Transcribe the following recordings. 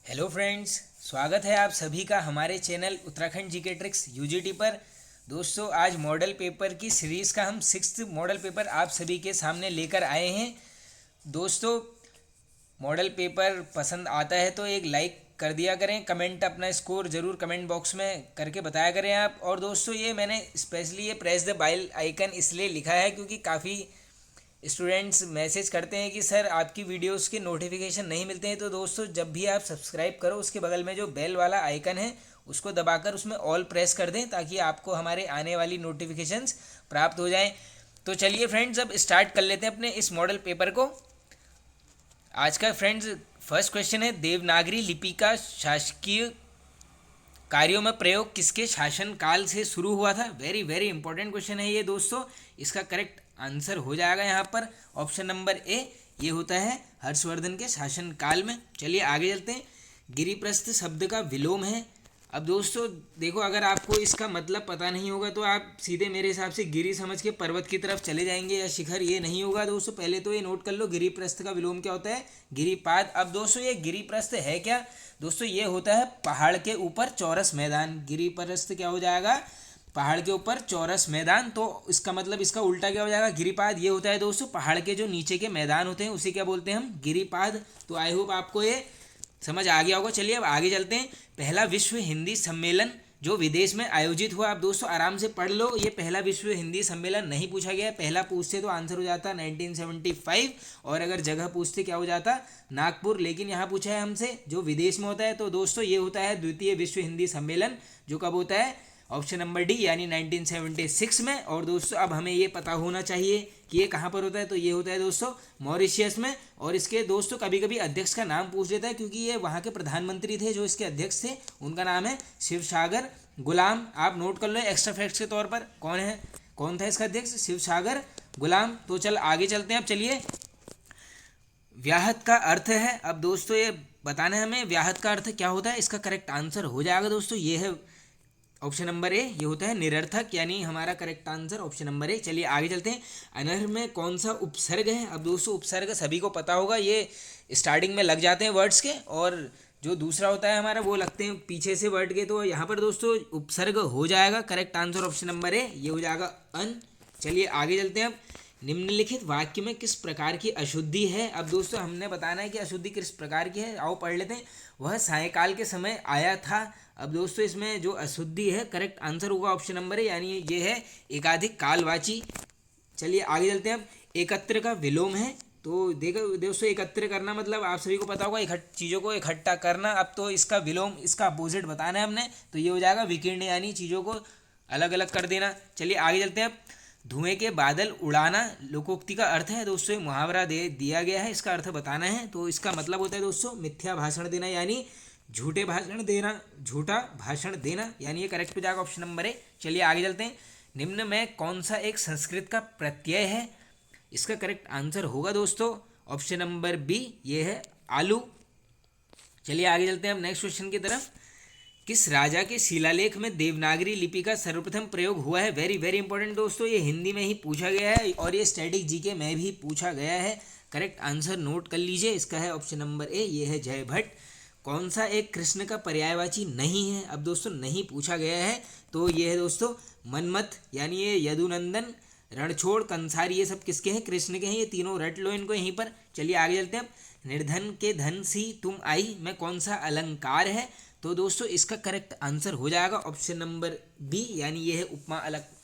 Hello friends, स्वागत है आप सभी का हमारे channel Uttarakhand GK tricks UGT पर। दोस्तों, आज मॉडल पेपर की सीरीज़ का हम 6th मॉडल पेपर आप सभी के सामने लेकर आए हैं। दोस्तों, मॉडल पेपर पसंद आता है तो एक लाइक कर दिया करें, कमेंट अपना स्कोर ज़रूर कमेंट बॉक्स में करके बताया करें आप। और दोस्तों, ये मैंने स्पेशली ये प्रेस द बेल आइकन इसलिए लिखा है क्योंकि काफ़ी स्टूडेंट्स मैसेज करते हैं कि सर आपकी वीडियोस के नोटिफिकेशन नहीं मिलते हैं। तो दोस्तों, जब भी आप सब्सक्राइब करो उसके बगल में जो बेल वाला आइकन है उसको दबाकर उसमें ऑल प्रेस कर दें ताकि आपको हमारे आने वाली नोटिफिकेशंस प्राप्त हो जाएं। तो चलिए फ्रेंड्स, अब स्टार्ट कर लेते हैं अपने इस मॉडल पेपर को। आज का फ्रेंड्स फर्स्ट क्वेश्चन है, देवनागरी लिपि का शासकीय कार्यों में प्रयोग किसके शासनकाल से शुरू हुआ था। वेरी वेरी इंपॉर्टेंट क्वेश्चन है ये दोस्तों। इसका करेक्ट आंसर हो जाएगा यहाँ पर ऑप्शन नंबर ए, ये होता है हर्षवर्धन के शासनकाल में। चलिए आगे चलते हैं। गिरिप्रस्थ शब्द का विलोम है। अब दोस्तों देखो, अगर आपको इसका मतलब पता नहीं होगा तो आप सीधे मेरे हिसाब से गिरी समझ के पर्वत की तरफ चले जाएंगे या शिखर, ये नहीं होगा दोस्तों। पहले तो ये नोट कर लो, गिरिप्रस्थ का विलोम क्या होता है, गिरिपाद। अब दोस्तों ये गिरिप्रस्थ है क्या दोस्तों, ये होता है पहाड़ के ऊपर चौरस मैदान। गिरिप्रस्थ क्या हो जाएगा, पहाड़ के ऊपर चौरस मैदान। तो इसका मतलब इसका उल्टा क्या हो जाएगा, गिरिपाद। ये होता है दोस्तों पहाड़ के जो नीचे के मैदान होते हैं उसे क्या बोलते हैं हम, गिरिपाद। तो आई होप आपको ये समझ आ गया होगा। चलिए अब आगे चलते हैं। पहला विश्व हिंदी सम्मेलन जो विदेश में आयोजित हुआ। आप दोस्तों आराम से पढ़ लो, ये पहला विश्व हिंदी सम्मेलन नहीं पूछा गया है। पहला पूछते तो आंसर हो जाता 1975, और अगर जगह पूछते क्या हो जाता, नागपुर। लेकिन यहाँ पूछा है हमसे जो विदेश में होता है, तो दोस्तों ये होता है द्वितीय विश्व हिंदी सम्मेलन, जो कब होता है, ऑप्शन नंबर डी यानी 1976 में। और दोस्तों अब हमें ये पता होना चाहिए कि ये कहाँ पर होता है, तो ये होता है दोस्तों मॉरिशियस में। और इसके दोस्तों कभी कभी अध्यक्ष का नाम पूछ लेता है क्योंकि ये वहाँ के प्रधानमंत्री थे जो इसके अध्यक्ष थे, उनका नाम है शिवसागर गुलाम। आप नोट कर लो एक्स्ट्रा फैक्ट्स के तौर पर, कौन था इसका अध्यक्ष, शिवसागर गुलाम। तो चल आगे चलते हैं। अब चलिए, व्याहत का अर्थ है। अब दोस्तों ये बताना है हमें व्याहत का अर्थ क्या होता है। इसका करेक्ट आंसर हो जाएगा दोस्तों, ये है ऑप्शन नंबर ए, ये होता है निरर्थक, यानी हमारा correct answer option number A. चलिए आगे चलते हैं। अनर्ह में कौन सा उपसर्ग है। अब दोस्तों उपसर्ग सभी को पता होगा, ये स्टार्टिंग में लग जाते हैं वर्ड्स के, और जो दूसरा होता है हमारा वो लगते हैं पीछे से वर्ड के। तो यहाँ पर दोस्तों उपसर्ग हो जाएगा correct answer option number A, ये हो जाएगा अन। चलिए आगे चलते हैं। अब निम्नलिखित वाक्य में किस प्रकार की अशुद्धि है। अब दोस्तों हमने बताना है कि अशुद्धि किस प्रकार की है, आओ पढ़ लेते हैं। वह सायकाल के समय आया था। अब दोस्तों इसमें जो अशुद्धि है करेक्ट आंसर होगा ऑप्शन नंबर है, यानी ये है एकाधिक कालवाची। चलिए आगे चलते हैं। अब एकत्र का विलोम है। तो देखो दोस्तों, एकत्र करना मतलब आप सभी को पता होगा चीज़ों को इकट्ठा करना। अब तो इसका विलोम, इसका अपोजिट बताना है हमने, तो ये हो जाएगा विकीर्ण, यानी चीज़ों को अलग अलग कर देना। चलिए आगे चलते हैं। अब धुएं के बादल उड़ाना लोकोक्ति का अर्थ है दोस्तों, मुहावरा दे दिया गया है, इसका अर्थ बताना है। तो इसका मतलब होता है दोस्तों मिथ्या भाषण देना, यानी झूठा भाषण देना, यानी ये करेक्ट हो जाएगा ऑप्शन नंबर ए। चलिए आगे चलते हैं। निम्न में कौन सा एक संस्कृत का प्रत्यय है। इसका करेक्ट आंसर होगा दोस्तों ऑप्शन नंबर बी, ये है आलू। चलिए आगे चलते हैं अब नेक्स्ट क्वेश्चन की तरफ। किस राजा के शिलालेख में देवनागरी लिपि का सर्वप्रथम प्रयोग हुआ है। वेरी वेरी इंपॉर्टेंट दोस्तों, ये हिंदी में ही पूछा गया है और ये स्टैटिक जीके में भी पूछा गया है। करेक्ट आंसर नोट कर लीजिए, इसका है ऑप्शन नंबर ए, ये है जय भट्ट। कौन सा एक कृष्ण का पर्यायवाची नहीं है। अब दोस्तों नहीं पूछा गया है, तो ये है दोस्तों मनमथ, यानी ये यदुनंदन, रणछोड़, कंसार, ये सब किसके हैं, कृष्ण के हैं। ये तीनों रट लो इनको यहीं पर। चलिए आगे चलते हैं। निर्धन के धन सी तुम आई में कौन सा अलंकार है। तो दोस्तों इसका करेक्ट आंसर हो जाएगा ऑप्शन नंबर बी, यानी ये है उपमा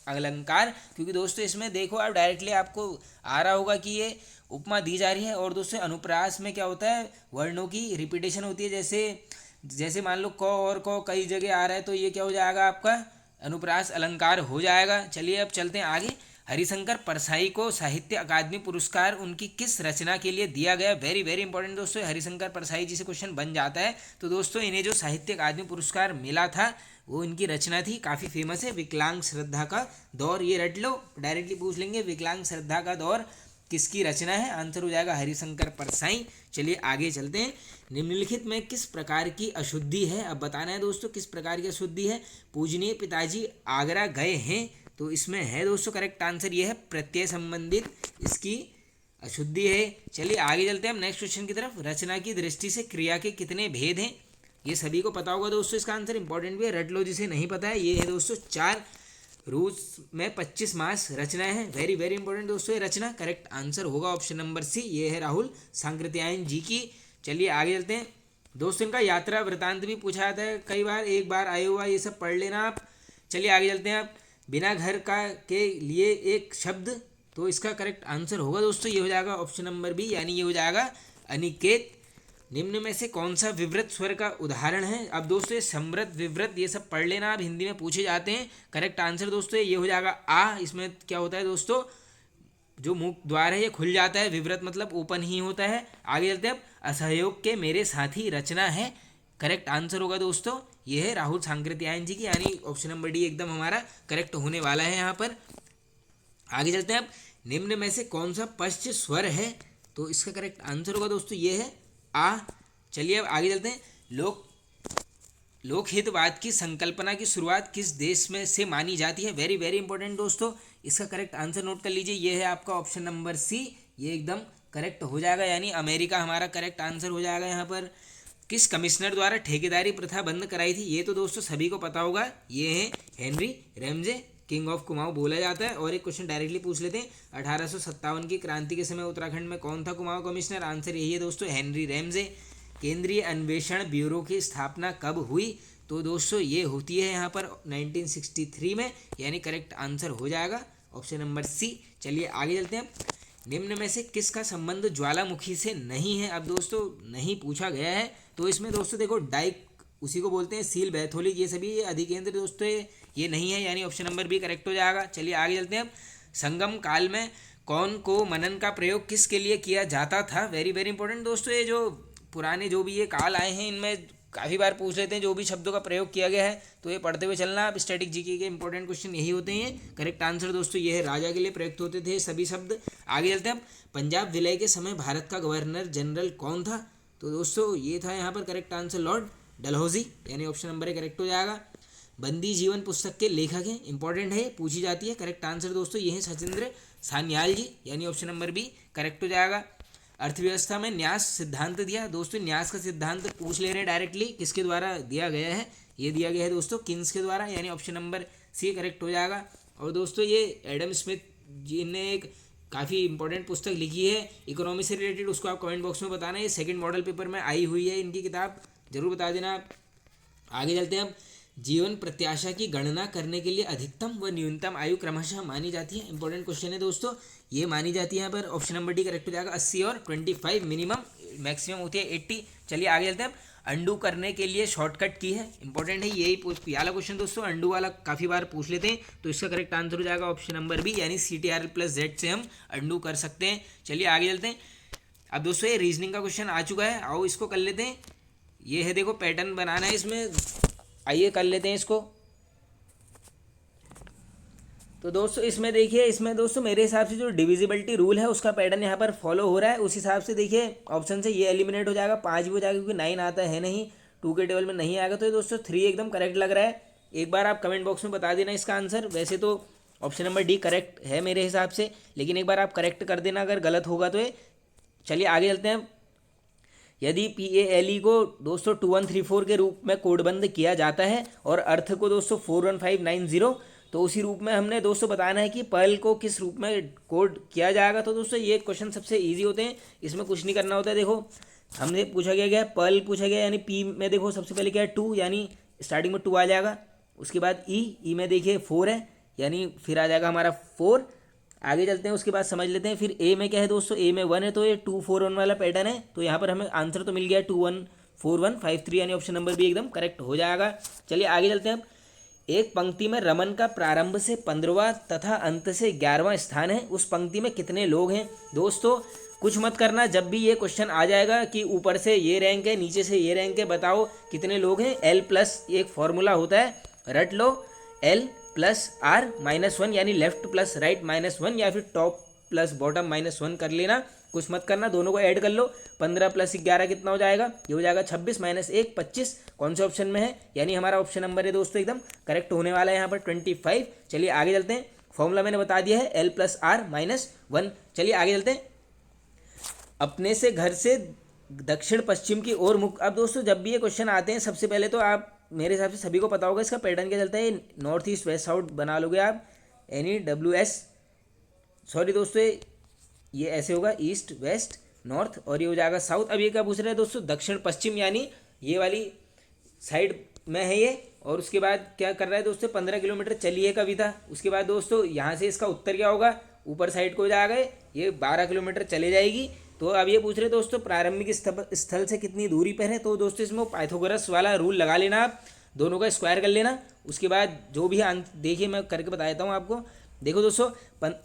अलंकार। क्योंकि दोस्तों इसमें देखो आप डायरेक्टली आपको आ रहा होगा कि ये उपमा दी जा रही है। और दोस्तों अनुप्रास में क्या होता है, वर्णों की रिपीटेशन होती है। जैसे जैसे मान लो क और क कई जगह आ रहा है, तो ये क्या हो जाएगा आपका अनुप्रास अलंकार हो जाएगा। चलिए अब चलते हैं आगे। हरिशंकर परसाई को साहित्य अकादमी पुरस्कार उनकी किस रचना के लिए दिया गया। वेरी वेरी इंपॉर्टेंट दोस्तों, हरिशंकर परसाई जी से क्वेश्चन बन जाता है। तो दोस्तों इन्हें जो साहित्य अकादमी पुरस्कार मिला था वो इनकी रचना थी, काफ़ी फेमस है, विकलांग श्रद्धा का दौर। ये रट लो, डायरेक्टली पूछ लेंगे विकलांग श्रद्धा का दौर किसकी रचना है, आंसर हो जाएगा हरिशंकर परसाई। चलिए आगे चलते हैं। निम्नलिखित में किस प्रकार की अशुद्धि है। अब बताना है दोस्तों किस प्रकार की अशुद्धि है। पूजनीय पिताजी आगरा गए हैं, तो इसमें है दोस्तों करेक्ट आंसर ये है प्रत्यय संबंधित इसकी अशुद्धि है। चलिए आगे चलते हैं हम नेक्स्ट क्वेश्चन की तरफ। रचना की दृष्टि से क्रिया के कितने भेद हैं। ये सभी को पता होगा दोस्तों, इसका आंसर इंपॉर्टेंट भी है, रट लो जिसे नहीं पता है। ये है दोस्तों 4 रूस में 25 मास रचनाएं हैं, वेरी वेरी इंपॉर्टेंट दोस्तों ये रचना। करेक्ट आंसर होगा ऑप्शन नंबर सी, ये है राहुल सांकृत्यायन जी की। चलिए आगे चलते हैं दोस्तों, इनका यात्रा वृतांत भी पूछा जाता है कई बार, एक बार आए हुआ, ये सब पढ़ लेना आप। चलिए आगे चलते हैं आप, बिना घर का के लिए एक शब्द, तो इसका करेक्ट आंसर होगा दोस्तों, ये हो जाएगा ऑप्शन नंबर बी, यानी ये हो जाएगा अनिकेत। निम्न में से कौन सा विवृत स्वर का उदाहरण है? अब दोस्तों ये समृद्ध विवृत ये सब पढ़ लेना, आप हिंदी में पूछे जाते हैं। करेक्ट आंसर दोस्तों ये हो जाएगा आ। इसमें क्या होता है दोस्तों, जो मुख द्वार है ये खुल जाता है, विवृत मतलब ओपन ही होता है। आगे चलते हैं अब, असहयोग के मेरे साथी रचना है। करेक्ट आंसर होगा दोस्तों ये है राहुल सांकृत्यायन जी की, यानी ऑप्शन नंबर डी एकदम हमारा करेक्ट होने वाला है यहाँ पर। आगे चलते हैं अब, निम्न में से कौन सा पश्च स्वर है? तो इसका करेक्ट आंसर होगा दोस्तों ये है आ। चलिए अब आगे चलते हैं, लोकहितवाद की संकल्पना की शुरुआत किस देश में से मानी जाती है? वेरी वेरी इंपॉर्टेंट दोस्तों, इसका करेक्ट आंसर नोट कर लीजिए, ये है आपका ऑप्शन नंबर सी, ये एकदम करेक्ट हो जाएगा, यानी अमेरिका हमारा करेक्ट आंसर हो जाएगा यहाँ पर। किस कमिश्नर द्वारा ठेकेदारी प्रथा बंद कराई थी? ये तो दोस्तों सभी को पता होगा, ये है Henry Ramsay, king of Kumaon बोला जाता है। और एक क्वेश्चन डायरेक्टली पूछ लेते हैं, 1857 की क्रांति के समय उत्तराखंड में कौन था कुमाऊं कमिश्नर? आंसर यही है दोस्तों, हेनरी रैमजे। केंद्रीय अन्वेषण ब्यूरो की स्थापना कब हुई? तो दोस्तों ये होती है यहाँ पर 1963 में, यानी करेक्ट आंसर हो जाएगा ऑप्शन नंबर सी। चलिए आगे चलते हैं, निम्न में से किसका संबंध ज्वालामुखी से नहीं है? अब दोस्तों नहीं पूछा गया है, तो इसमें दोस्तों देखो डाइक उसी को बोलते हैं, सील बैथोलिक ये सभी ये अधिकेंद्र दोस्तों ये नहीं है, यानी ऑप्शन नंबर बी करेक्ट हो जाएगा। चलिए आगे चलते हैं अब, संगम काल में कौन को मनन का प्रयोग किसके लिए किया जाता था? वेरी वेरी इंपॉर्टेंट दोस्तों, ये जो पुराने जो भी ये काल आए हैं इनमें काफ़ी बार पूछ लेते हैं जो भी शब्दों का प्रयोग किया गया है, तो ये पढ़ते हुए चलना। अब स्टैटिक जीके के इंपॉर्टेंट क्वेश्चन यही होते हैं। करेक्ट आंसर दोस्तों ये है राजा के लिए प्रयुक्त होते थे सभी शब्द। आगे चलते हैं अब, पंजाब विलय के समय भारत का गवर्नर जनरल कौन था? तो दोस्तों ये था यहाँ पर करेक्ट आंसर लॉर्ड डलहौजी, यानी ऑप्शन नंबर ए करेक्ट हो जाएगा। बंदी जीवन पुस्तक के लेखक हैं, इंपॉर्टेंट है, पूछी जाती है। करेक्ट आंसर दोस्तों ये है सचिंद्र सान्याल जी, यानी ऑप्शन नंबर बी करेक्ट हो जाएगा। अर्थव्यवस्था में न्यास सिद्धांत दिया, दोस्तों न्यास का सिद्धांत पूछ ले रहे हैं डायरेक्टली, किसके द्वारा दिया गया है? ये दिया गया है दोस्तों किन्स के द्वारा, यानी ऑप्शन नंबर सी करेक्ट हो जाएगा। और दोस्तों ये एडम स्मिथ जी ने एक काफ़ी इंपॉर्टेंट पुस्तक लिखी है इकोनॉमी से रिलेटेड, उसको आप कमेंट बॉक्स में बताना, ये सेकंड मॉडल पेपर में आई हुई है इनकी किताब, जरूर बता देना आप। आगे चलते हैं अब, जीवन प्रत्याशा की गणना करने के लिए अधिकतम व न्यूनतम आयु क्रमशः मानी जाती है। इंपॉर्टेंट क्वेश्चन है दोस्तों, ये मानी जाती है यहाँ पर ऑप्शन नंबर डी करेक्ट हो जाएगा, 80 और 25 मिनिमम, मैक्सिमम होती है 80। चलिए आगे चलते हैं, अंडू करने के लिए शॉर्टकट की है, इंपॉर्टेंट है यही वाला क्वेश्चन दोस्तों, अंडू वाला काफ़ी बार पूछ लेते हैं, तो इसका करेक्ट आंसर हो जाएगा ऑप्शन नंबर बी, यानी CTRL+Z से हम अंडू कर सकते हैं। चलिए आगे चलते हैं, अब दोस्तों ये रीजनिंग का क्वेश्चन आ चुका है, आओ इसको कर लेते हैं। ये है देखो पैटर्न बनाना है इसमें, आइए कर लेते हैं इसको। तो दोस्तों इसमें देखिए, इसमें दोस्तों मेरे हिसाब से जो डिविजिबिलिटी रूल है उसका पैटर्न यहाँ पर फॉलो हो रहा है, उस हिसाब से देखिए ऑप्शन से ये एलिमिनेट हो जाएगा, 5 भी हो जाएगा क्योंकि 9 आता है नहीं, 2 के टेबल में नहीं आएगा, तो ये दोस्तों 3 एकदम करेक्ट लग रहा है। एक बार आप कमेंट बॉक्स में बता देना इसका आंसर, वैसे तो ऑप्शन नंबर डी करेक्ट है मेरे हिसाब से, लेकिन एक बार आप करेक्ट कर देना अगर गलत होगा तो ये। चलिए आगे चलते हैं, यदि PALE को दोस्तों 2134 के रूप में कोडबंद किया जाता है और अर्थ को दोस्तों 41590, तो उसी रूप में हमने दोस्तों बताना है कि पर्ल को किस रूप में कोड किया जाएगा। तो दोस्तों ये क्वेश्चन सबसे इजी होते हैं, इसमें कुछ नहीं करना होता है। देखो हमने पूछा गया पर्ल पूछा गया, यानी P में देखो सबसे पहले क्या है 2, यानी स्टार्टिंग में 2 आ जाएगा, उसके बाद ई में देखिए 4 है, यानी फिर आ जाएगा हमारा 4। आगे चलते हैं, उसके बाद समझ लेते हैं फिर ए में क्या है दोस्तों, ए में 1 है, तो ये 241 वाला पैटर्न है, तो यहाँ पर हमें आंसर तो मिल गया 214153, यानी ऑप्शन नंबर बी एकदम करेक्ट हो जाएगा। चलिए आगे चलते हैं, एक पंक्ति में रमन का प्रारंभ से 15वां तथा अंत से 11वां स्थान है, उस पंक्ति में कितने लोग हैं? दोस्तों कुछ मत करना, जब भी ये क्वेश्चन आ जाएगा कि ऊपर से ये रैंक है नीचे से ये रैंक है, बताओ कितने लोग हैं। L+ एक फॉर्मूला होता है, रट लो, L+R-1, यानी लेफ्ट प्लस राइट -1, या फिर टॉप प्लस बॉटम -1 कर लेना, कुछ मत करना, दोनों को ऐड कर लो। 15 + 11 कितना हो जाएगा? ये हो जाएगा 26 - 1 25, कौन से ऑप्शन में है? यानी हमारा ऑप्शन नंबर है दोस्तों एकदम करेक्ट होने वाला है यहाँ पर 25। चलिए आगे चलते हैं, फॉर्मूला मैंने बता दिया है L+R-1। चलिए आगे चलते हैं, अपने से घर से दक्षिण पश्चिम की ओर मुख। अब दोस्तों जब भी ये क्वेश्चन आते हैं सबसे पहले तो आप, मेरे हिसाब से सभी को पता होगा इसका पैटर्न क्या चलता है, नॉर्थ ईस्ट वेस्ट साउथ बना लोगे आप, NEWS, सॉरी दोस्तों ये ऐसे होगा ईस्ट वेस्ट नॉर्थ, और ये हो जाएगा साउथ। अब ये क्या पूछ रहे हैं दोस्तों, दक्षिण पश्चिम, यानी ये वाली साइड में है ये। और उसके बाद क्या कर रहा है दोस्तों, 15 किलोमीटर चलिए कविता। उसके बाद दोस्तों यहाँ से इसका उत्तर क्या होगा, ऊपर साइड को जाएगा, ये 12 किलोमीटर चले जाएगी। तो अब ये पूछ रहे दोस्तों प्रारंभिक स्थल से कितनी दूरी पर है, तो दोस्तों इसमें पाइथागोरस वाला रूल लगा लेना आप, दोनों का स्क्वायर कर लेना। उसके बाद जो भी देखिए मैं करके बता देता हूँ आपको। देखो दोस्तों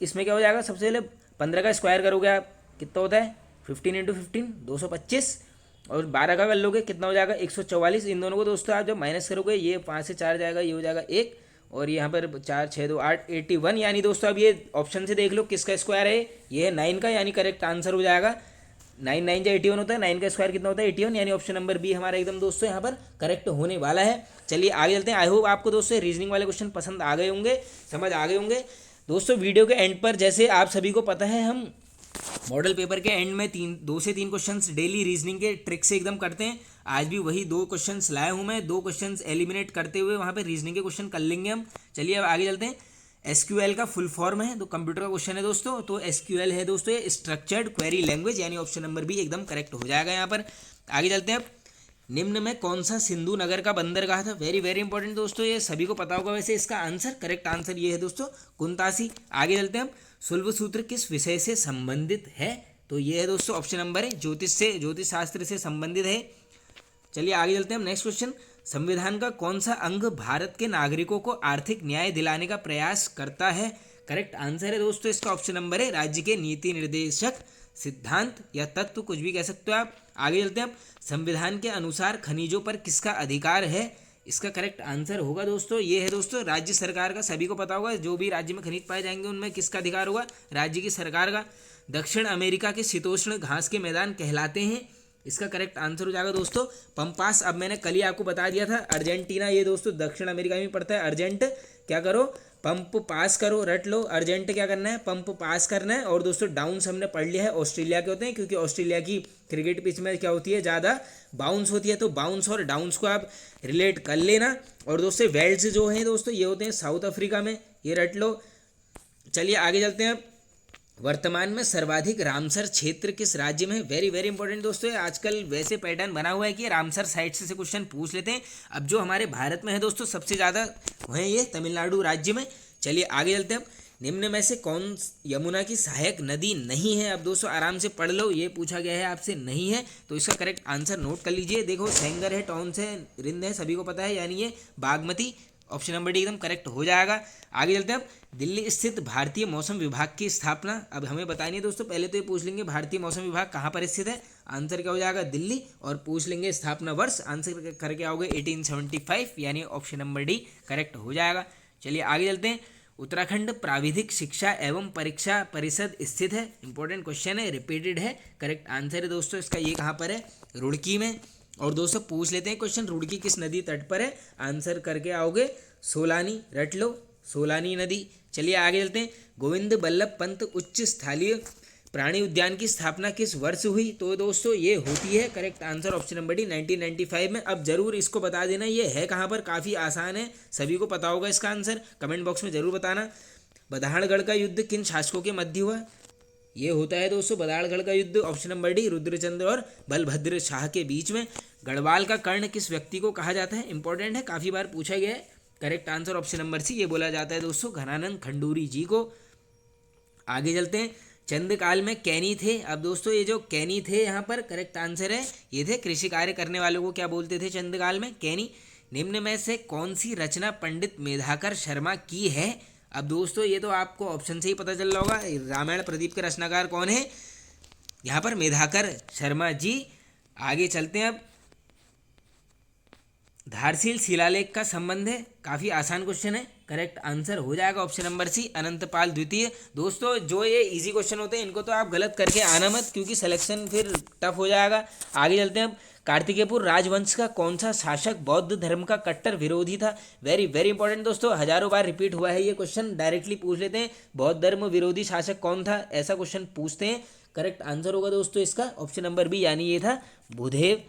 इसमें क्या हो जाएगा, सबसे पहले 15 का स्क्वायर करोगे आप, कितना होता है 15 × 15 225, और 12 का कर लोगे कितना हो जाएगा 144। इन दोनों को दोस्तों आप जब माइनस करोगे, ये 5 से 4 जाएगा, ये हो जाएगा 1, और यहाँ पर 4 6 2 8 81। यानी दोस्तों अब ये ऑप्शन से देख लो किसका स्क्वायर है, ये है 9 का, यानी करेक्ट आंसर हो जाएगा 9 9 जो 81 होता है, 9 का स्क्वायर कितना होता है 81, यानी ऑप्शन नंबर बी हमारा एकदम दोस्तों यहाँ पर करेक्ट होने वाला है। चलिए आगे चलते हैं। आई होप आपको दोस्तों रीजनिंग वाले क्वेश्चन पसंद आ गए होंगे, समझ आ गए होंगे। दोस्तों वीडियो के एंड पर, जैसे आप सभी को पता है, हम मॉडल पेपर के एंड में 2 से 3 क्वेश्चंस डेली रीजनिंग के ट्रिक से एकदम करते हैं। आज भी वही 2 क्वेश्चंस लाया हूं मैं, 2 क्वेश्चंस एलिमिनेट करते हुए वहां पे रीजनिंग के क्वेश्चन कर लेंगे हम। चलिए अब आगे चलते हैं। SQL का फुल फॉर्म है, तो कंप्यूटर का क्वेश्चन है दोस्तों, तो SQL है दोस्तों ये स्ट्रक्चर्ड क्वेरी लैंग्वेज, यानी ऑप्शन नंबर बी एकदम करेक्ट हो जाएगा यहाँ पर। आगे चलते हैं अब। निम्न में कौन सा सिंधु नगर का बंदरगाह था, वेरी वेरी इंपॉर्टेंट दोस्तों, ये सभी को पता होगा वैसे इसका आंसर, करेक्ट आंसर ये है दोस्तों कुंतासी। आगे चलते हैं हम। सुलभ सूत्र किस विषय से संबंधित है, तो ये है दोस्तों ऑप्शन नंबर है ज्योतिष से, ज्योतिष शास्त्र से संबंधित है। चलिए आगे चलते हैं हम। नेक्स्ट क्वेश्चन, संविधान का कौन सा अंग भारत के नागरिकों को आर्थिक न्याय दिलाने का प्रयास करता है, करेक्ट आंसर है दोस्तों इसका ऑप्शन नंबर है राज्य के नीति निर्देशक सिद्धांत या तत्व, कुछ भी कह सकते हो आप। आगे चलते हैं हम। संविधान के अनुसार खनिजों पर किसका अधिकार है, इसका करेक्ट आंसर होगा दोस्तों ये है दोस्तों राज्य सरकार का, सभी को पता होगा जो भी राज्य में खनिज पाए जाएंगे उनमें किसका अधिकार होगा, राज्य की सरकार का। दक्षिण अमेरिका के शीतोष्ण घास के मैदान कहलाते हैं, इसका करेक्ट आंसर हो जाएगा दोस्तों पंपास। अब मैंने कल ही आपको बता दिया था अर्जेंटीना, ये दोस्तों दक्षिण अमेरिका में पड़ता है। अर्जेंट क्या करो, पंप पास करो, रट लो। अर्जेंट क्या करना है, पंप पास करना है। और दोस्तों डाउन्स हमने पढ़ लिया है ऑस्ट्रेलिया के होते हैं, क्योंकि ऑस्ट्रेलिया की क्रिकेट पिच में क्या होती है, ज़्यादा बाउंस होती है, तो बाउंस और डाउन्स को आप रिलेट कर लेना। और दोस्तों वेल्स जो हैं दोस्तों ये होते हैं साउथ अफ्रीका में, ये रट लो। चलिए आगे चलते हैं अब। वर्तमान में सर्वाधिक रामसर क्षेत्र किस राज्य में है, वेरी वेरी इंपॉर्टेंट दोस्तों, आजकल वैसे पैटर्न बना हुआ है कि रामसर साइट से क्वेश्चन पूछ लेते हैं। अब जो हमारे भारत में है दोस्तों सबसे ज़्यादा वो है ये तमिलनाडु राज्य में। चलिए आगे चलते हैं अब। निम्न में से कौन यमुना की सहायक नदी नहीं है, अब दोस्तों आराम से पढ़ लो, ये पूछा गया है आपसे, नहीं है, तो इसका करेक्ट आंसर नोट कर लीजिए। देखो सेंगर है, टॉन्स है, रिंद है, सभी को पता है, यानी ये बागमती, ऑप्शन नंबर डी एकदम करेक्ट हो जाएगा। आगे चलते हैं अब। दिल्ली स्थित भारतीय मौसम विभाग की स्थापना, अब हमें बतानी है दोस्तों, पहले तो ये पूछ लेंगे भारतीय मौसम विभाग कहाँ पर स्थित है, आंसर क्या हो जाएगा दिल्ली, और पूछ लेंगे स्थापना वर्ष, आंसर करके आओगे 1875, यानी ऑप्शन नंबर डी करेक्ट हो जाएगा। चलिए आगे चलते हैं। उत्तराखंड प्राविधिक शिक्षा एवं परीक्षा परिषद स्थित है, इंपॉर्टेंट क्वेश्चन है, रिपीटेड है, करेक्ट आंसर है दोस्तों इसका ये कहाँ पर है, रुड़की में। और दोस्तों पूछ लेते हैं क्वेश्चन, रुड़की किस नदी तट पर है, आंसर करके आओगे सोलानी, रट लो सोलानी नदी। चलिए आगे चलते हैं। गोविंद बल्लभ पंत उच्च स्थलीय प्राणी उद्यान की स्थापना किस वर्ष हुई, तो दोस्तों ये होती है, correct answer option number D 1995 में। अब जरूर इसको बता देना ये है कहाँ पर, काफ़ी आसान है, सभी को पता होगा इसका आंसर, कमेंट बॉक्स में जरूर बताना। बधाड़गढ़ का युद्ध किन शासकों के मध्य हुआ, ये होता है दोस्तों बधाड़गढ़ का युद्ध, ऑप्शन नंबर डी रुद्रचंद्र और बलभद्र शाह के बीच में। गढ़वाल का कर्ण किस व्यक्ति को कहा जाता है, इंपॉर्टेंट है, काफ़ी बार पूछा गया है, correct answer option number C, ये बोला जाता है दोस्तों घनानंद खंडूरी जी को। आगे चलते हैं। चंद्रकाल में कैनी थे, अब दोस्तों ये जो कैनी थे यहाँ पर करेक्ट आंसर है, ये थे कृषि कार्य करने वालों को क्या बोलते थे चंद्रकाल में, कैनी। निम्न में से कौन सी रचना पंडित मेधाकर शर्मा की है, अब दोस्तों ये तो आपको ऑप्शन से ही पता चल रहा होगा, रामायण प्रदीप के रचनाकार कौन है, यहाँ पर मेधाकर शर्मा जी। आगे चलते हैं अब। धारसील शिलालेख का संबंध है, काफ़ी आसान क्वेश्चन है, करेक्ट आंसर हो जाएगा ऑप्शन नंबर सी अनंतपाल द्वितीय। दोस्तों जो ये इजी क्वेश्चन होते हैं इनको तो आप गलत करके आना मत, क्योंकि सिलेक्शन फिर टफ हो जाएगा। आगे चलते हैं अब। कार्तिकेयपुर राजवंश का कौन सा शासक बौद्ध धर्म का कट्टर विरोधी था, वेरी वेरी इंपॉर्टेंट दोस्तों, हजारों बार रिपीट हुआ है ये क्वेश्चन, डायरेक्टली पूछ लेते हैं, बौद्ध धर्म विरोधी शासक कौन था, ऐसा क्वेश्चन पूछते हैं, करेक्ट आंसर होगा दोस्तों इसका ऑप्शन नंबर बी, यानी ये था भूदेव।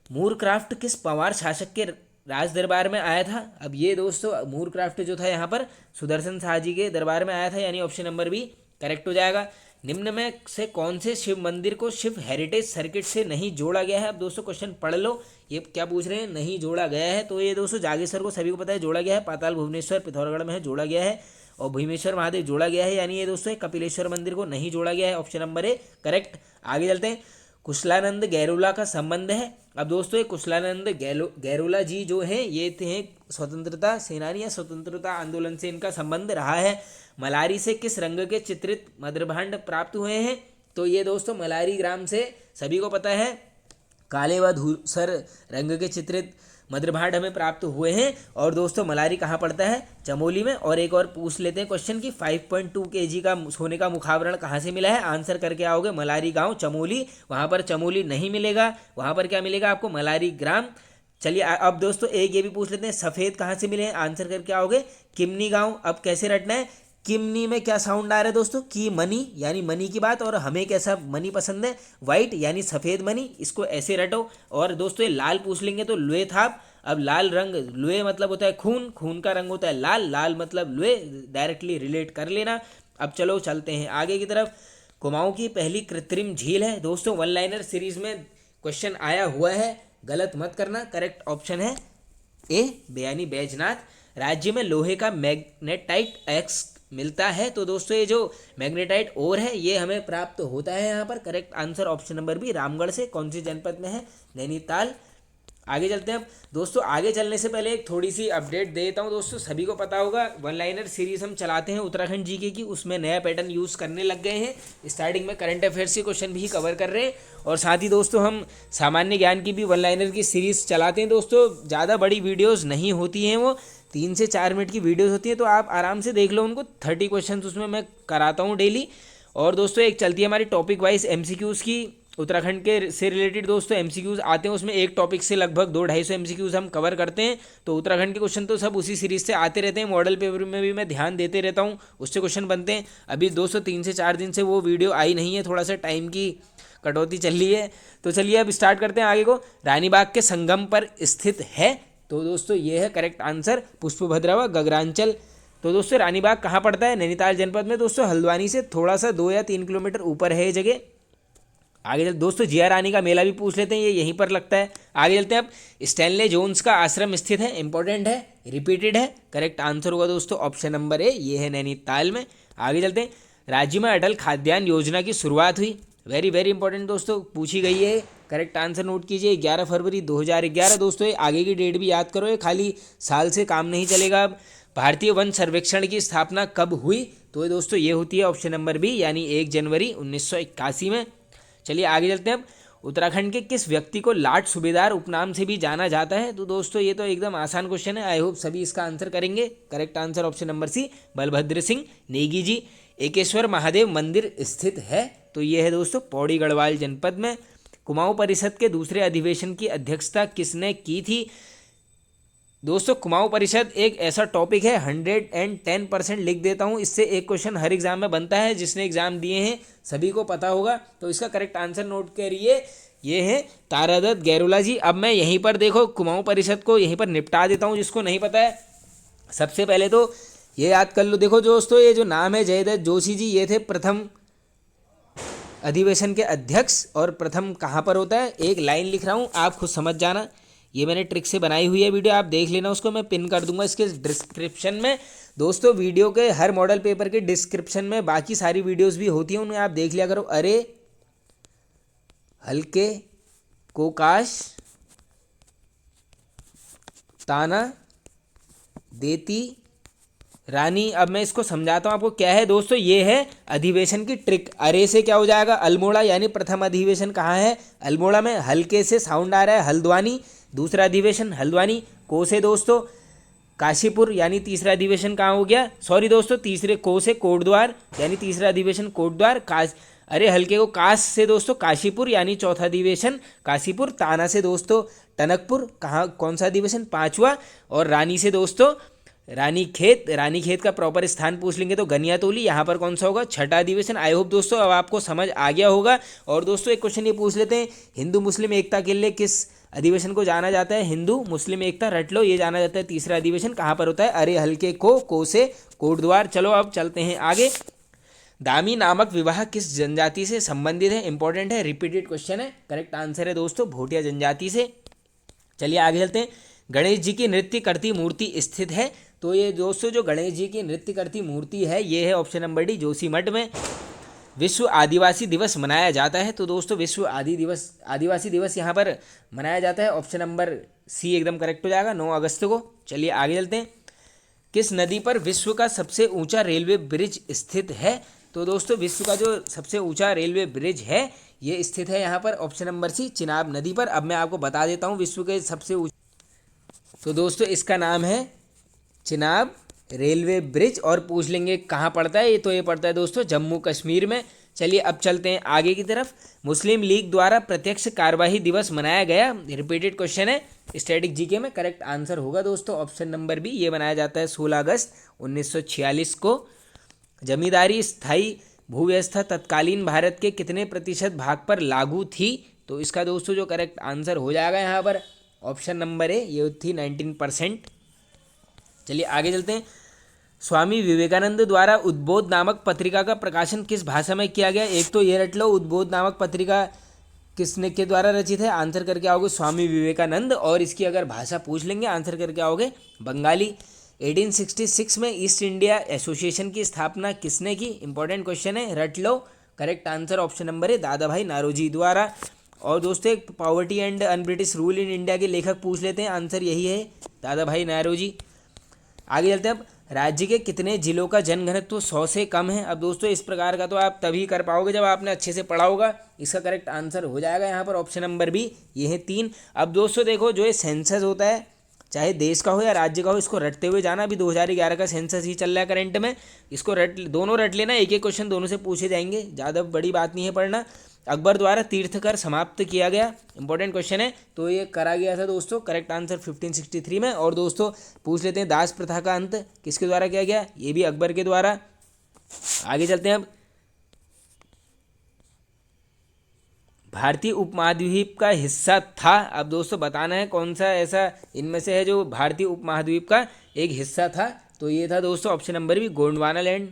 मूरक्राफ्ट किस पंवार शासक के राज दरबार में आया था? अब ये दोस्तों मूरक्राफ्ट जो था यहाँ पर सुदर्शन शाह जी के दरबार में आया था, यानी ऑप्शन नंबर बी करेक्ट हो जाएगा। निम्न में से कौन से शिव मंदिर को शिव हेरिटेज सर्किट से नहीं जोड़ा गया है? अब दोस्तों क्वेश्चन पढ़ लो, ये क्या पूछ रहे हैं, नहीं जोड़ा गया है। तो ये दोस्तों जागेश्वर को सभी को पता है जोड़ा गया है, पाताल भुवनेश्वर पिथौरागढ़ में है जोड़ा गया है, और भीमेश्वर महादेव जोड़ा गया है, यानी ये दोस्तों कपिलेश्वर मंदिर को नहीं जोड़ा गया है, ऑप्शन नंबर ए करेक्ट। आगे चलते हैं, कुशलानंद गैरोला का संबंध है। अब दोस्तों ये कुशलानंद गैरोला जी जो हैं ये थे स्वतंत्रता सेनानी या स्वतंत्रता आंदोलन से इनका संबंध रहा है। मलारी से किस रंग के चित्रित मृदभांड प्राप्त हुए हैं? तो ये दोस्तों मलारी ग्राम से सभी को पता है काले व धूसर रंग के चित्रित मृदभांड हमें प्राप्त हुए हैं। और दोस्तों मलारी कहाँ पड़ता है? चमोली में। और एक और पूछ लेते हैं क्वेश्चन की 5.2 kg का सोने का मुखावरण कहाँ से मिला है? आंसर करके आओगे मलारी गांव चमोली, वहाँ पर चमोली नहीं मिलेगा, वहाँ पर क्या मिलेगा आपको? मलारी ग्राम। चलिए अब दोस्तों एक ये भी पूछ लेते हैं, सफ़ेद कहाँ से मिले हैं? आंसर करके आओगे किमनी गाँव। अब कैसे रटना है? किमनी में क्या साउंड आ रहा है दोस्तों? की मनी, यानी मनी की बात, और हमें कैसा मनी पसंद है? वाइट, यानी सफ़ेद मनी, इसको ऐसे रटो। और दोस्तों ये लाल पूछ लेंगे तो लुए थाप। अब लाल रंग, लुए मतलब होता है खून, खून का रंग होता है लाल, लाल मतलब लुए, डायरेक्टली रिलेट कर लेना। अब चलो चलते हैं आगे की तरफ। कुमाऊं की पहली कृत्रिम झील है दोस्तों, वन लाइनर सीरीज में क्वेश्चन आया हुआ है, गलत मत करना। करेक्ट ऑप्शन है ए यानी बैजनाथ। राज्य में लोहे का मैग्नेटाइट एक्स मिलता है, तो दोस्तों ये जो मैग्नेटाइट ओर है ये हमें प्राप्त होता है यहाँ पर। Correct answer option number B Ramgarh से। कौन सी जनपद में है? नैनीताल। आगे चलते हैं। अब दोस्तों आगे चलने से पहले एक थोड़ी सी अपडेट दे देता हूँ। दोस्तों सभी को पता होगा वन लाइनर सीरीज हम चलाते हैं उत्तराखंड जीके की, उसमें नया पैटर्न यूज़ करने लग गए हैं। स्टार्टिंग में करंट अफेयर्स के क्वेश्चन भी कवर कर रहे हैं, और साथ ही दोस्तों हम सामान्य ज्ञान की भी वन लाइनर की सीरीज़ चलाते हैं। दोस्तों ज़्यादा बड़ी वीडियोज़ नहीं होती हैं, वो 3 से 4 मिनट की वीडियोज़ होती हैं, तो आप आराम से देख लो उनको। 30 क्वेश्चन उसमें मैं कराता हूँ डेली। और दोस्तों एक चलती है हमारी टॉपिक वाइज MCQs की, उत्तराखंड के से रिलेटेड दोस्तों MCQs आते हैं, उसमें एक टॉपिक से लगभग 200-250 MCQs हम कवर करते हैं। तो उत्तराखंड के क्वेश्चन तो सब उसी सीरीज से आते रहते हैं, मॉडल पेपर में भी मैं ध्यान देते रहता हूँ, उससे क्वेश्चन बनते हैं। अभी दोस्तों 3 से 4 दिन से वो वीडियो आई नहीं है, थोड़ा सा टाइम की कटौती चल रही है। तो चलिए अब स्टार्ट करते हैं आगे को। रानीबाग के संगम पर स्थित है, तो दोस्तों ये है करेक्ट आंसर पुष्पभद्रा व गगरांचल। तो दोस्तों रानीबाग कहाँ पड़ता है? नैनीताल जनपद में दोस्तों, हल्द्वानी से थोड़ा सा 2 या 3 किलोमीटर ऊपर है ये जगह। आगे चल दोस्तों जिया रानी का मेला भी पूछ लेते हैं, ये यहीं पर लगता है। आगे चलते हैं। अब स्टैनले जोन्स का आश्रम स्थित है, इंपॉर्टेंट है, रिपीटेड है। करेक्ट आंसर होगा दोस्तों ऑप्शन नंबर ए, ये है नैनीताल में। आगे चलते हैं। राज्य में अटल खाद्यान्न योजना की शुरुआत हुई, वेरी वेरी इंपॉर्टेंट दोस्तों, पूछी गई है। करेक्ट आंसर नोट कीजिए 11 फरवरी 2011। दोस्तों ये आगे की डेट भी याद करो, ये खाली साल से काम नहीं चलेगा। अब भारतीय वन सर्वेक्षण की स्थापना कब हुई? तो ये दोस्तों ये होती है ऑप्शन नंबर बी, यानी 1 जनवरी 1981 में। चलिए आगे चलते हैं। अब उत्तराखंड के किस व्यक्ति को लाट सूबेदार उपनाम से भी जाना जाता है? तो दोस्तों ये तो एकदम आसान क्वेश्चन है, आई होप सभी इसका आंसर करेंगे। Correct answer option number C, Balbhadra Singh Negi ji. Ekeshwar Mahadev मंदिर स्थित है, तो ये है दोस्तों पौड़ी गढ़वाल जनपद में। कुमाऊं परिषद के दूसरे अधिवेशन की अध्यक्षता किसने की थी? दोस्तों कुमाऊं परिषद एक ऐसा टॉपिक है, 110% लिख देता हूँ, इससे एक क्वेश्चन हर एग्जाम में बनता है, जिसने एग्जाम दिए हैं सभी को पता होगा। तो इसका करेक्ट आंसर नोट करिए, ये है तारादत्त गैरोला जी। अब मैं यहीं पर देखो कुमाऊं परिषद को यहीं पर निपटा देता हूँ, जिसको नहीं पता है। सबसे पहले तो ये याद कर लो, देखो दोस्तों ये जो नाम है जयदत्त जोशी जी, ये थे प्रथम अधिवेशन के अध्यक्ष। और प्रथम कहाँ पर होता है, एक लाइन लिख रहा हूँ, आप खुद समझ जाना। ये मैंने ट्रिक से बनाई हुई है वीडियो, आप देख लेना, उसको मैं पिन कर दूंगा इसके डिस्क्रिप्शन में। दोस्तों वीडियो के हर मॉडल पेपर के डिस्क्रिप्शन में बाकी सारी वीडियोस भी होती हैं, उन्हें आप देख लिया करो। अरे हल्के कोकाश ताना देती रानी। अब मैं इसको समझाता हूँ आपको क्या है दोस्तों, ये है अधिवेशन की ट्रिक। अरे से क्या हो जाएगा, अल्मोड़ा, यानी प्रथम अधिवेशन कहाँ है, अल्मोड़ा में। हल्के से साउंड आ रहा है, हल्द्वानी, दूसरा अधिवेशन हल्द्वानी। को से दोस्तों काशीपुर, यानी तीसरा अधिवेशन कहाँ हो गया, सॉरी दोस्तों तीसरे को से कोटद्वार, यानी तीसरा अधिवेशन कोटद्वार। अरे हल्के को काश से दोस्तों काशीपुर, यानी चौथा अधिवेशन काशीपुर। ताना से दोस्तों टनकपुर, कहाँ कौन सा अधिवेशन, 5वां। और रानी से दोस्तों रानीखेत का प्रॉपर स्थान पूछ लेंगे तो गनियातोली, यहाँ पर कौन सा होगा, छठा अधिवेशन। आई होप दोस्तों अब आपको समझ आ गया होगा। और दोस्तों एक क्वेश्चन ये पूछ लेते हैं, हिंदू मुस्लिम एकता के लिए किस अधिवेशन को जाना जाता है, हिंदू मुस्लिम एकता रट लो, ये जाना जाता है तीसरा अधिवेशन, कहाँ पर होता है, अरे हल्के को से कोटद्वार। चलो अब चलते हैं आगे। दामी नामक विवाह किस जनजाति से संबंधित है, इंपॉर्टेंट है, रिपीटेड क्वेश्चन है। करेक्ट आंसर है दोस्तों भोटिया जनजाति से। चलिए आगे चलते हैं। गणेश जी की नृत्य करती मूर्ति स्थित है, तो ये दोस्तों जो गणेश जी की नृत्य करती मूर्ति है ये है ऑप्शन नंबर डी, जोशीमठ में। विश्व आदिवासी दिवस मनाया जाता है, तो दोस्तों विश्व आदिवासी दिवस यहाँ पर मनाया जाता है, ऑप्शन नंबर सी एकदम करेक्ट हो जाएगा, 9 अगस्त को। चलिए आगे चलते हैं। किस नदी पर विश्व का सबसे ऊंचा रेलवे ब्रिज स्थित है, तो दोस्तों विश्व का जो सबसे ऊंचा रेलवे ब्रिज है ये स्थित है यहाँ पर, ऑप्शन नंबर सी, चिनाब नदी पर। अब मैं आपको बता देता हूँ विश्व के सबसे ऊंचा, तो दोस्तों इसका नाम है चिनाब रेलवे ब्रिज। और पूछ लेंगे कहाँ पड़ता है, ये तो ये पड़ता है दोस्तों जम्मू कश्मीर में। चलिए अब चलते हैं आगे की तरफ। मुस्लिम लीग द्वारा प्रत्यक्ष कार्यवाही दिवस मनाया गया, रिपीटेड क्वेश्चन है, स्टैटिक जीके में। करेक्ट आंसर होगा दोस्तों ऑप्शन नंबर बी, ये मनाया जाता है 16 अगस्त 1946 को। जमींदारी स्थायी भूव्यवस्था तत्कालीन भारत के कितने प्रतिशत भाग पर लागू थी, तो इसका दोस्तों जो करेक्ट आंसर हो जाएगा यहाँ पर ऑप्शन नंबर ए, ये थी 19%। चलिए आगे चलते हैं। स्वामी विवेकानंद द्वारा उद्बोध नामक पत्रिका का प्रकाशन किस भाषा में किया गया, एक तो ये रट लो, उद्बोध नामक पत्रिका किसने के द्वारा रचित है, आंसर करके आओगे स्वामी विवेकानंद। और इसकी अगर भाषा पूछ लेंगे आंसर करके आओगे बंगाली। 1866 में ईस्ट इंडिया एसोसिएशन की स्थापना किसने की, इंपॉर्टेंट क्वेश्चन है, रट लो। करेक्ट आंसर ऑप्शन नंबर है दादा भाई नारोजी द्वारा। और दोस्तों एक poverty and un British rule in India के लेखक पूछ लेते हैं, आंसर यही है दादा भाई नारोजी। आगे चलते हैं। अब राज्य के कितने जिलों का जनघनत्व 100 से कम है, अब दोस्तों इस प्रकार का तो आप तभी कर पाओगे जब आपने अच्छे से पढ़ा होगा। इसका करेक्ट आंसर हो जाएगा यहाँ पर ऑप्शन नंबर बी, ये है 3। अब दोस्तों देखो जो ये सेंसस होता है चाहे देश का हो या राज्य का हो, इसको रटते हुए जाना। अभी 2011 का सेंसस ही चल रहा है करंट में, इसको दोनों रट लेना, एक एक क्वेश्चन दोनों से पूछे जाएंगे, ज़्यादा बड़ी बात नहीं है पढ़ना। अकबर द्वारा तीर्थकर समाप्त किया गया, इंपॉर्टेंट क्वेश्चन है, तो ये करा गया था दोस्तों, करेक्ट आंसर 1563 में। और दोस्तों पूछ लेते हैं दास प्रथा का अंत किसके द्वारा किया गया, ये भी अकबर के द्वारा। आगे चलते हैं। अब भारतीय उपमहाद्वीप का हिस्सा था, अब दोस्तों बताना है कौन सा ऐसा इनमें से है जो भारतीय उपमहाद्वीप का एक हिस्सा था, तो ये था दोस्तों ऑप्शन नंबर भी गोंडवाना लैंड।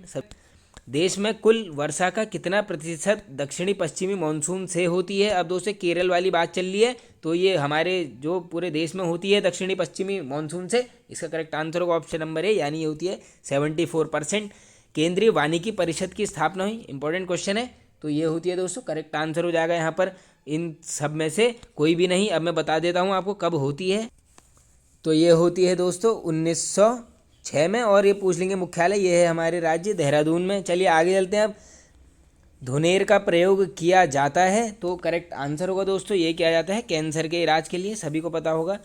देश में कुल वर्षा का कितना प्रतिशत दक्षिणी पश्चिमी मानसून से होती है, अब दोस्तों केरल वाली बात चल रही है, तो ये हमारे जो पूरे देश में होती है दक्षिणी पश्चिमी मानसून से, इसका करेक्ट आंसर होगा ऑप्शन नंबर ए, यानी ये होती है 74%। केंद्रीय वानिकी परिषद की स्थापना हुई, इंपॉर्टेंट क्वेश्चन है, तो ये होती है दोस्तों, करेक्ट आंसर हो जाएगा यहाँ पर इन सब में से कोई भी नहीं। अब मैं बता देता हूँ आपको कब होती है, तो ये होती है दोस्तों 1906 में। और ये पूछ लेंगे मुख्यालय, ये है हमारे राज्य देहरादून में। चलिए आगे चलते हैं। अब धुनेर का प्रयोग किया जाता है, तो करेक्ट आंसर होगा दोस्तों ये किया जाता है कैंसर के इलाज के लिए, सभी को पता होगा।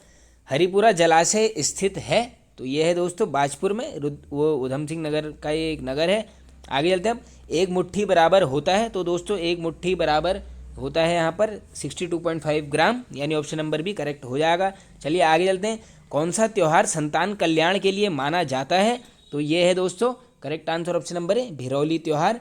हरिपुरा जलाशय स्थित है, तो ये है दोस्तों बाजपुर में, वो उधम सिंह नगर का ये एक नगर है। आगे चलते हैं। अब एक मुट्ठी बराबर होता है, तो दोस्तों एक मुट्ठी बराबर होता है यहाँ पर 62.5 ग्राम, यानी ऑप्शन नंबर भी करेक्ट हो जाएगा। चलिए आगे चलते हैं। कौन सा त्यौहार संतान कल्याण के लिए माना जाता है, तो ये है दोस्तों करेक्ट आंसर ऑप्शन नंबर है भिरौली त्यौहार।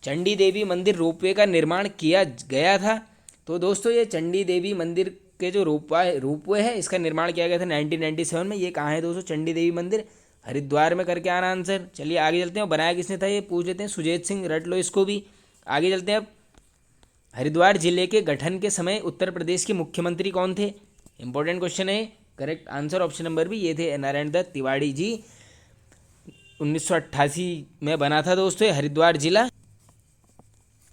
चंडी देवी मंदिर रोपवे का निर्माण किया गया था, तो दोस्तों ये चंडी देवी मंदिर के जो रोपवे है इसका निर्माण किया गया था 1997 में। ये कहाँ है दोस्तों चंडी देवी मंदिर, हरिद्वार में करके आना आंसर। चलिए आगे चलते हैं। बनाया किसने था ये पूछ लेते हैं, सुजेत सिंह, रट लो इसको भी। आगे चलते हैं। अब हरिद्वार जिले के गठन के समय उत्तर प्रदेश के मुख्यमंत्री कौन थे, इंपॉर्टेंट क्वेश्चन है, करेक्ट आंसर ऑप्शन नंबर भी ये थे नारायण दत्त तिवारी जी। 1988 में बना था दोस्तों हरिद्वार जिला,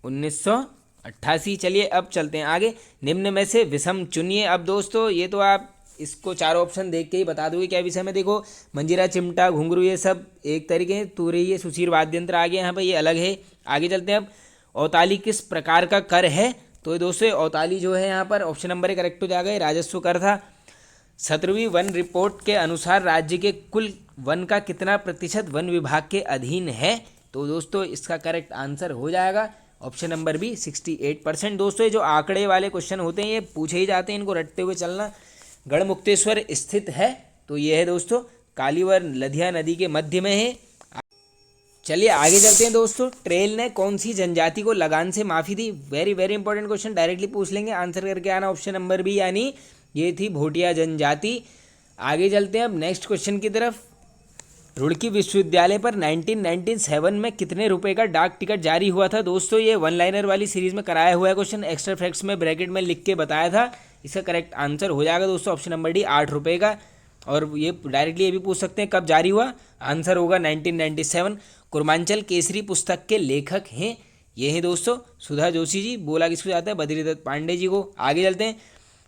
1988। चलिए अब चलते हैं आगे। निम्न में से विषम चुनिए, अब दोस्तों ये तो आप इसको चारों ऑप्शन देख के ही बता दोगे क्या विषय में। देखो मंजीरा, चिमटा, घुंघरू ये सब एक तरीके हैं, तुरही ये सुशीर वाद्य यंत्र आ गया यहाँ पर, ये अलग है। आगे चलते हैं। अब औताली किस प्रकार का कर है, तो दोस्तों औताली जो है यहाँ पर ऑप्शन नंबर करेक्ट हो जाएगा, राजस्व कर था। 17वीं वन रिपोर्ट के अनुसार राज्य के कुल वन का कितना प्रतिशत वन विभाग के अधीन है, तो दोस्तों इसका करेक्ट आंसर हो जाएगा ऑप्शन नंबर बी 68%। दोस्तों ये जो आंकड़े वाले क्वेश्चन होते हैं ये पूछे ही जाते हैं, इनको रटते हुए चलना। गढ़मुक्तेश्वर स्थित है, तो ये है दोस्तों काली व लधिया नदी के मध्य में है। चलिए आगे चलते हैं दोस्तों। ट्रेल ने कौन सी जनजाति को लगान से माफ़ी दी? Very very important question, directly पूछ लेंगे, आंसर करके आना ऑप्शन नंबर बी, यानी ये थी भोटिया जनजाति। आगे चलते हैं अब नेक्स्ट क्वेश्चन की तरफ। रुड़की विश्वविद्यालय पर 1997 में कितने रुपए का डाक टिकट जारी हुआ था? दोस्तों ये वन लाइनर वाली सीरीज में कराया हुआ है क्वेश्चन, एक्स्ट्रा फैक्ट्स में ब्रैकेट में लिख के बताया था। इसका करेक्ट आंसर हो जाएगा दोस्तों ऑप्शन नंबर डी, 8 रुपये का। और ये डायरेक्टली ये भी पूछ सकते हैं कब जारी हुआ, आंसर होगा 1997। कुर्मांचल केसरी पुस्तक के लेखक हैं, ये हैं दोस्तों सुधा जोशी जी। बोला किसको जाता है? बद्रीदत्त पांडे जी को। आगे चलते हैं।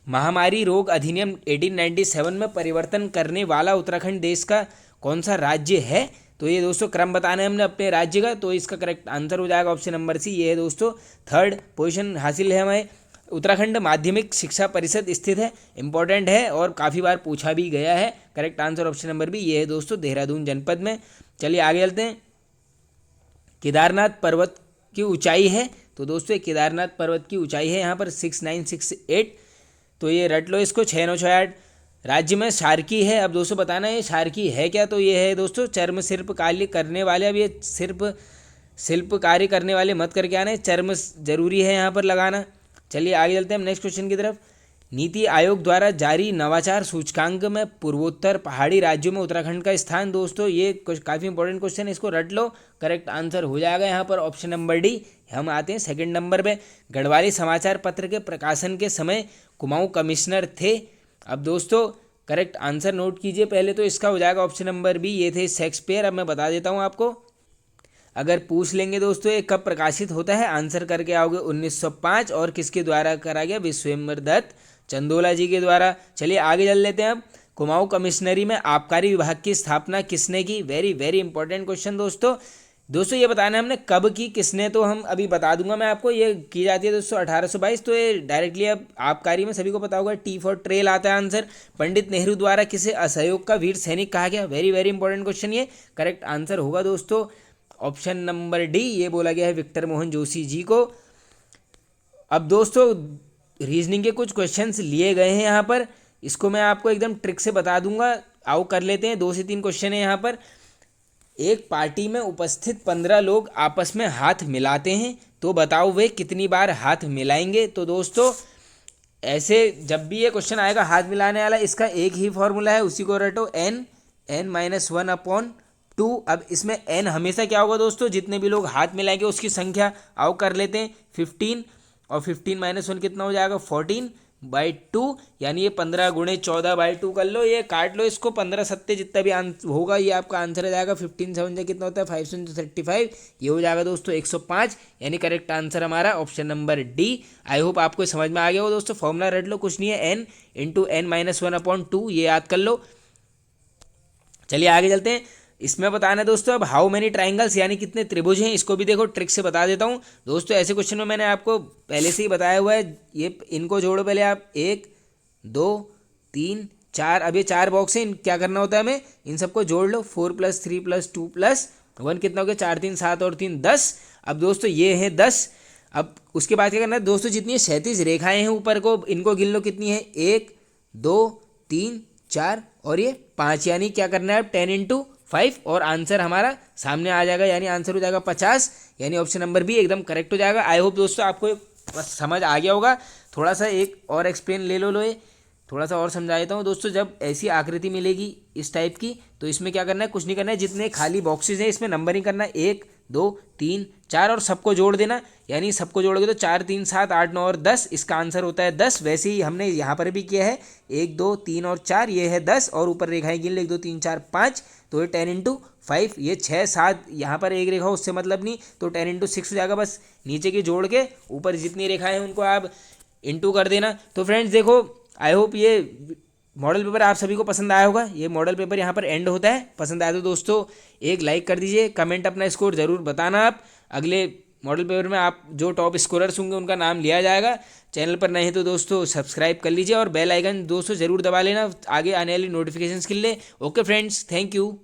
महामारी रोग अधिनियम 1897 में परिवर्तन करने वाला उत्तराखंड देश का कौन सा राज्य है? तो ये दोस्तों क्रम बताना है हमने अपने राज्य का, तो इसका करेक्ट आंसर हो जाएगा ऑप्शन नंबर सी, ये है दोस्तों 3rd पोजीशन हासिल है हमें। उत्तराखंड माध्यमिक शिक्षा परिषद स्थित है, इंपॉर्टेंट है और काफ़ी बार पूछा भी गया है। Correct answer option number B, ये है दोस्तों देहरादून जनपद में। चलिए आगे चलते हैं। केदारनाथ पर्वत की ऊंचाई है, तो दोस्तों केदारनाथ पर्वत की ऊंचाई है यहाँ पर 6968, तो ये रट लो इसको, 6968। राज्य में शार्की है, अब दोस्तों बताना है शार्की है क्या? तो ये है दोस्तों चर्म शिल्प कार्य करने वाले। अब ये शिल्प कार्य करने वाले मत करके आना है, चर्म जरूरी है यहाँ पर लगाना। चलिए आगे चलते हैं हम नेक्स्ट क्वेश्चन की तरफ। नीति आयोग द्वारा जारी नवाचार सूचकांक में पूर्वोत्तर पहाड़ी राज्यों में उत्तराखंड का स्थान। दोस्तों ये काफ़ी इंपॉर्टेंट क्वेश्चन है, इसको रट लो, करेक्ट आंसर हो जाएगा यहाँ पर ऑप्शन नंबर डी। हम आते हैं सेकंड नंबर पे। गढ़वाली समाचार पत्र के प्रकाशन के समय कुमाऊं कमिश्नर थे। अब दोस्तों करेक्ट आंसर नोट कीजिए पहले, तो इसका हो जाएगा ऑप्शन नंबर बी, ये थे शेक्सपियर। अब मैं बता देता हूँ आपको, अगर पूछ लेंगे दोस्तों ये कब प्रकाशित होता है, आंसर करके आओगे 1905, और किसके द्वारा करा गया? विश्वेश्वर दत्त चंदोला जी के द्वारा। चलिए आगे चल लेते हैं अब। कुमाऊं कमिश्नरी में आबकारी विभाग की स्थापना किसने की? वेरी वेरी इंपॉर्टेंट क्वेश्चन दोस्तों ये बताना है हमने कब की, किसने, तो हम अभी बता दूंगा मैं आपको। ये की जाती है दोस्तों 1822, तो ये डायरेक्टली अब आबकारी में सभी को पता होगा, टी फॉर ट्रेल आता है आंसर। पंडित नेहरू द्वारा किसे असहयोग का वीर सैनिक कहा गया? वेरी वेरी इंपॉर्टेंट क्वेश्चन, ये करेक्ट आंसर होगा दोस्तों ऑप्शन नंबर डी, ये बोला गया है विक्टर मोहन जोशी जी को। अब दोस्तों रीजनिंग के कुछ क्वेश्चंस लिए गए हैं यहाँ पर, इसको मैं आपको एकदम ट्रिक से बता दूंगा। आओ कर लेते हैं, 2 से 3 क्वेश्चन है यहाँ पर। एक पार्टी में उपस्थित 15 लोग आपस में हाथ मिलाते हैं, तो बताओ वे कितनी बार हाथ मिलाएंगे? तो दोस्तों ऐसे जब भी ये क्वेश्चन आएगा हाथ मिलाने वाला, इसका एक ही फॉर्मूला है, उसी को रटो, n-1/2। अब इसमें n हमेशा क्या होगा दोस्तों? जितने भी लोग हाथ मिलाएंगे उसकी संख्या। आओ कर लेते हैं 15, और 15 - 1 कितना हो जाएगा? 14/2, यानी ये 15 × 14/2 कर लो, ये काट लो इसको, 15 सत्ते जितना भी होगा ये आपका आंसर आ जाएगा। 15 7 से कितना होता है? 5 7 35, ये हो जाएगा दोस्तों 105, यानी करेक्ट आंसर हमारा option number D. I hope आपको समझ में आ गया हो दोस्तों। फॉर्मूला रट लो, कुछ नहीं है, n × n-1/2, ये याद कर लो। चलिए आगे चलते हैं। इसमें बताना है दोस्तों अब हाउ मेनी ट्राइंगल्स, यानी कितने त्रिभुज हैं, इसको भी देखो ट्रिक से बता देता हूं दोस्तों। ऐसे क्वेश्चन में मैंने आपको पहले से ही बताया हुआ है, ये इनको जोड़ो पहले आप, 1 2 3 4। अब ये 4 बॉक्स हैं, क्या करना होता है हमें? इन सबको जोड़ लो, 4 + 3 + 2 + 1 कितना हो गया? 4 3 7 और 3 10। अब दोस्तों ये है 10। अब उसके बाद क्या करना है दोस्तों? जितनी क्षैतिज रेखाएं हैं ऊपर को, इनको गिन लो, कितनी है? 1 2 3 4 और ये 5, यानी क्या करना है? 10 × 5, और आंसर हमारा सामने आ जाएगा, यानी आंसर हो जाएगा 50, यानी ऑप्शन नंबर बी एकदम करेक्ट हो जाएगा। आई होप दोस्तों आपको बस समझ आ गया होगा। थोड़ा सा एक और एक्सप्लेन ले लो, ये थोड़ा सा और समझा देता हूँ दोस्तों। जब ऐसी आकृति मिलेगी इस टाइप की, तो इसमें क्या करना है? कुछ नहीं करना है, जितने खाली बॉक्सेज हैं इसमें नंबरिंग करना है, 1 2 3 4, और सबको जोड़ देना, यानी सबको जोड़ोगे तो 4 3 7 8 9 और 10, इसका आंसर होता है 10। वैसे ही हमने यहाँ पर भी किया है, 1 2 3 और 4, ये है 10, और ऊपर रेखाएं गिन लो, 1 2 3 4 5, तो ये 10 × 5, ये 6 7, यहाँ पर एक रेखा उससे मतलब नहीं, तो 10 × 6 हो जाएगा। बस नीचे की जोड़ के ऊपर जितनी रेखाएं हैं उनको आप इंटू कर देना। तो फ्रेंड्स देखो, आई होप ये मॉडल पेपर आप सभी को पसंद आया होगा। ये मॉडल पेपर यहाँ पर एंड होता है। पसंद आया तो दोस्तों एक लाइक कर दीजिए, कमेंट अपना स्कोर ज़रूर बताना। आप अगले मॉडल पेपर में आप जो टॉप स्कोरर्स होंगे उनका नाम लिया जाएगा। चैनल पर नए हैं तो दोस्तों सब्सक्राइब कर लीजिए, और बेल आइकन दोस्तों ज़रूर दबा लेना आगे आने वाली नोटिफिकेशंस के लिए। Okay friends, thank you.